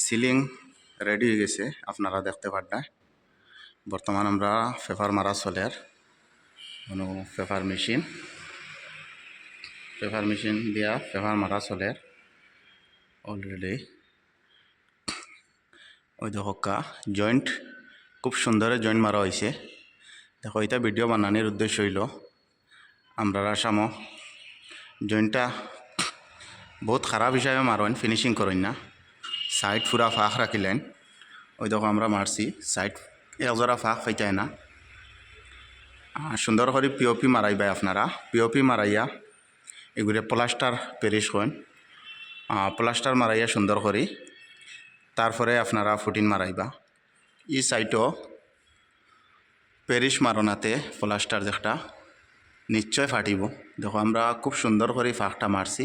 Ceiling ready হয়ে গেছে, আপনারা দেখতে পারবেন। বর্তমান আমরা পেপার মারা চলের পেপার মেশিন দিয়া পেপার মারা চলের অলরেডি। ওই দেখা জয়েন্ট খুব সুন্দরে জয়েন্ট মারা হয়েছে। দেখো এটা ভিডিও বানানোর উদ্দেশ্য হইল আমরা সামো জয়েন্টটা বহুত খারাপ হিসাবে মারেন, ফিনিশিং করেন না, সাইড পুরা ফাঁক রাখিলেন। ওই দেখো আমরা মারছি, সাইড একজোড়া ফাঁক পাইতায় না। সুন্দর করে পিওপি মারাইবাই আপনারা। পিওপি মারাইয়া এগুলো প্লাস্টার পেরিস করেন, প্লাস্টার মারাইয়া সুন্দর করে তারপরে আপনারা ফুটিন মারাইবা। ই সাইটও পেরিস মারনাতে প্লাস্টার যেটা নিশ্চয় ফাটিব। দেখো আমরা খুব সুন্দর করে ফাঁকটা মারছি,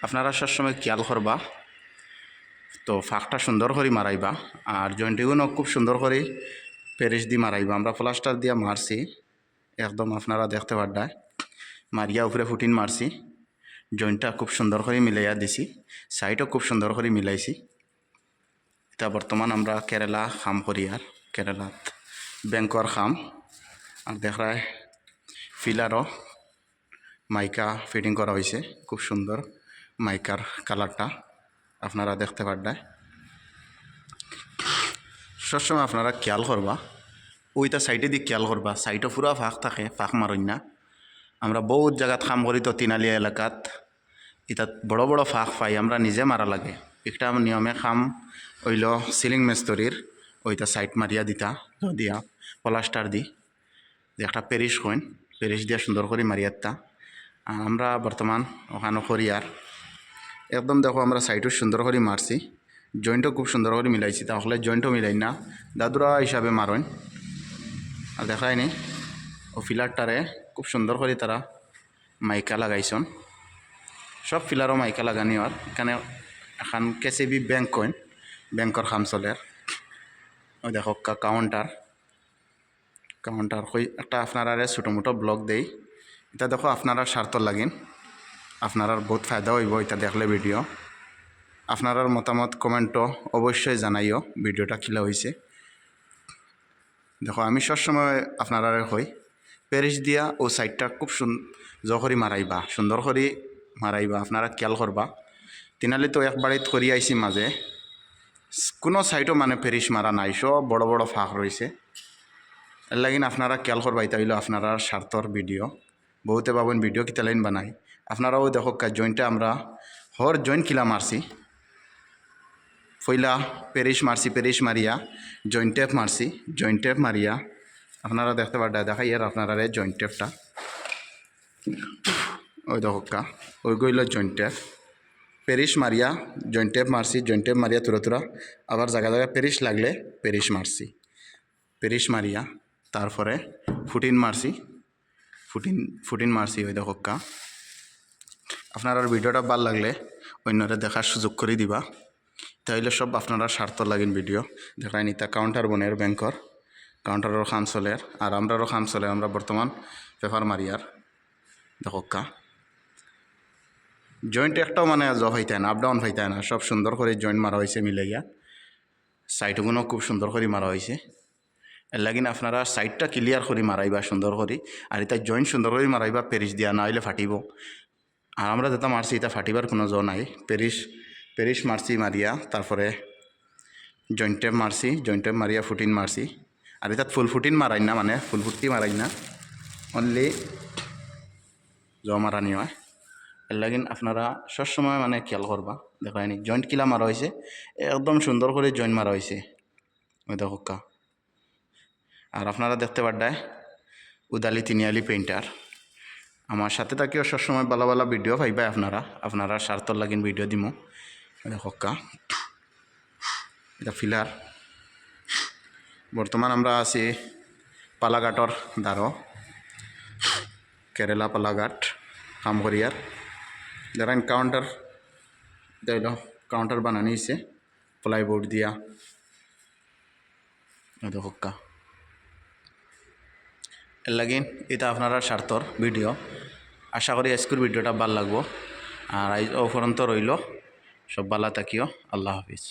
আপনারা সবসময় খেয়াল করবা। তো ফাঁকটা সুন্দর করে মারাইবা আর জয়েন্টগুলো খুব সুন্দর করে পেরিস দিয়ে মারাইবা। আমরা প্লাস্টার দিয়ে মারছি একদম, আপনারা দেখতে পারবেন। মারিয়া উপরে ফুটিন মারছি, জয়েন্টটা খুব সুন্দর করে মিলাইয়া দিছি, সাইডও খুব সুন্দর করে মিলাইছি। এটা বর্তমান আমরা কেরালা খাম করি, আর কেরালাত ব্যাংকর খাম। আর দেখায় ফিলারও মাইকা ফিটিং করা হয়েছে, খুব সুন্দর মাইকার কালারটা আপনারা দেখতে পারবেন। সবসময় আপনারা খেয়াল করবা, ওইটা সাইডে দিয়ে খেয়াল করবা, সাইডও পুরা ফাঁক থাকে, ফাঁক মারই না। আমরা বহুত জায়গাত কাম করি তো তিনালিয়া এলাকাত এটা বড় বড় ফাঁক পাই, আমরা নিজে মারা লাগে। একটা নিয়মে খাম হইল সিলিং মেস্তরির ওইটা সাইড মারিয়া দিতা দিয়া প্লাস্টার দি যে একটা পেরিস কইন, পেরিস দিয়া সুন্দর করে মারিয়া দিতা। আর আমরা বর্তমান ওখানে করি আর একদম দেখো আমরা সাইডও সুন্দর করে মারছি, জয়েন্টও খুব সুন্দর করে মিলাইছি। তাহলে জয়েন্টও মিলাই না, দাদুরা হিসাবে মারেন। আর দেখায়নি ও ফিলারটারে খুব সুন্দর করে তারা মাইকা লাগাইছন, সব ফিলারও মাইকা লাগানি। আর এখানে এখন কেসিবি ব্যাংক কইন, ব্যাংকর খাম চলের। ওই দেখো কাউন্টার কই একটা আপনারা ছোটো মোটো ব্লগ দেই। এটা দেখো আপনারা স্বার্থ লাগিন, আপনার বহুত ফায়দা হইব এটা দেখলে ভিডিও। আপনার মতামত কমেন্টও অবশ্যই জানাইও ভিডিওটা কিলা হয়েছে। দেখো আমি সবসময় আপনারা হই পেরিস দিয়া ও সাইডটা খুব সুন্দর করে মারাইবা, সুন্দর করে মারাইবা, আপনারা খেয়াল করবা। তিনালি তো একবারিত করি আইছি মাঝে, কোনো সাইডও মানে পেরিস মারা নাই, সব বড় বড় ফাঁক রয়েছে। এর লাগিন আপনারা খেয়াল করবা, এটা হইল আপনারা স্বার্থর ভিডিও। বহুতে পাবেন ভিডিও কিতা লাইন বানাই, আপনারাও দেখো জয়েন্টে আমরা হর জয়েন্ট কিলা মারছি। পয়লা পেরিস মারছি, পেরিস মারিয়া জয়েন্ট টেপ মারছি, জয়েন্ট টেপ মারিয়া আপনারা দেখতে পারবেন। দেখাই আর আপনারা জয়েন্ট টেপটা ওই দেখা ওই গইল জয়েন্ট টেপ। পেরিস মারিয়া জয়েন্ট টেপ মারছি, জয়েন্ট টেপ মারিয়া তুরা আবার জায়গা জায়গায় পেরিস লাগলে পেরিস মারছি, পেরিস মারিয়া তারপরে ফুটিন মারছি, ফুটিন মারছি ওই দেখা। আপনার ভিডিওটা ভাল লাগলে অন্যরা দেখার সুযোগ করে দিবা, তাইলে সব আপনারা স্বার্থ লাগিন ভিডিও দেখায় নিতা। কাউন্টার বনের ব্যাংকর কাউন্টারের খাম চলের, আর আমরারও খাম চলে। আমরা বর্তমান পেপার মারিয়ার দেখা জয়েন্ট একটাও মানে হইতায় না, আপ ডাউন হইতায় না, সব সুন্দর করে জয়েন্ট মারা হয়েছে মিলাইয়া। সাইডগুলো খুব সুন্দর করে মারা হয়েছে। এর লাগিন আপনারা সাইডটা ক্লিয়ার করে মারাইবা সুন্দর করে, আর এটা জয়েন্ট সুন্দর করে মারাইবা, পেরিস দিয়া না হইলে ফাটিব। আর আমরা যেটা মারছি এটা ফাটিবার কোনো জো নাই। পেরিস মারছি মারিয়া, তারপরে জয়েন্ট টেপ মারছি, জয়েন্ট টেপ মারিয়া ফুটিন মারছি। আর এটা ফুল ফুটিন মারাই না, মানে ফুল ফুটি মারাই না, অনলি জ মারানি হয়। এর লাগিন আপনারা সবসময় মানে খেয়াল করবা। দেখায়নি জয়েন্ট কিলা মারা হয়েছে, একদম সুন্দর করে জয়েন্ট মারা হয়েছে ওই দেখা। আর আপনারা দেখতে পারবেন উদালি তিনিয়ালি পেইন্টার আমার সাথে থাকিও সবসময় ভালো ভালো ভিডিও পাইবা। আপনারা স্বার্থর লাগিন ভিডিও দিব দেখা। এটা ফিলার বর্তমান আমরা আছি পালাঘাটর দ্বারো, কেরালা পালাঘাট কাম করিয়ার। যারা কাউন্টার দিল কাউন্টার বানানি হয়েছে প্লাইবোর্ড দিয়া দেখা। এর লাগিন এটা আপনারা স্বার্থর ভিডিও। আশা করি আজকের ভিডিওটা ভাল লাগবো। আর অফরন্ত রইল, সব ভালো থাকিও। আল্লাহ হাফিজ।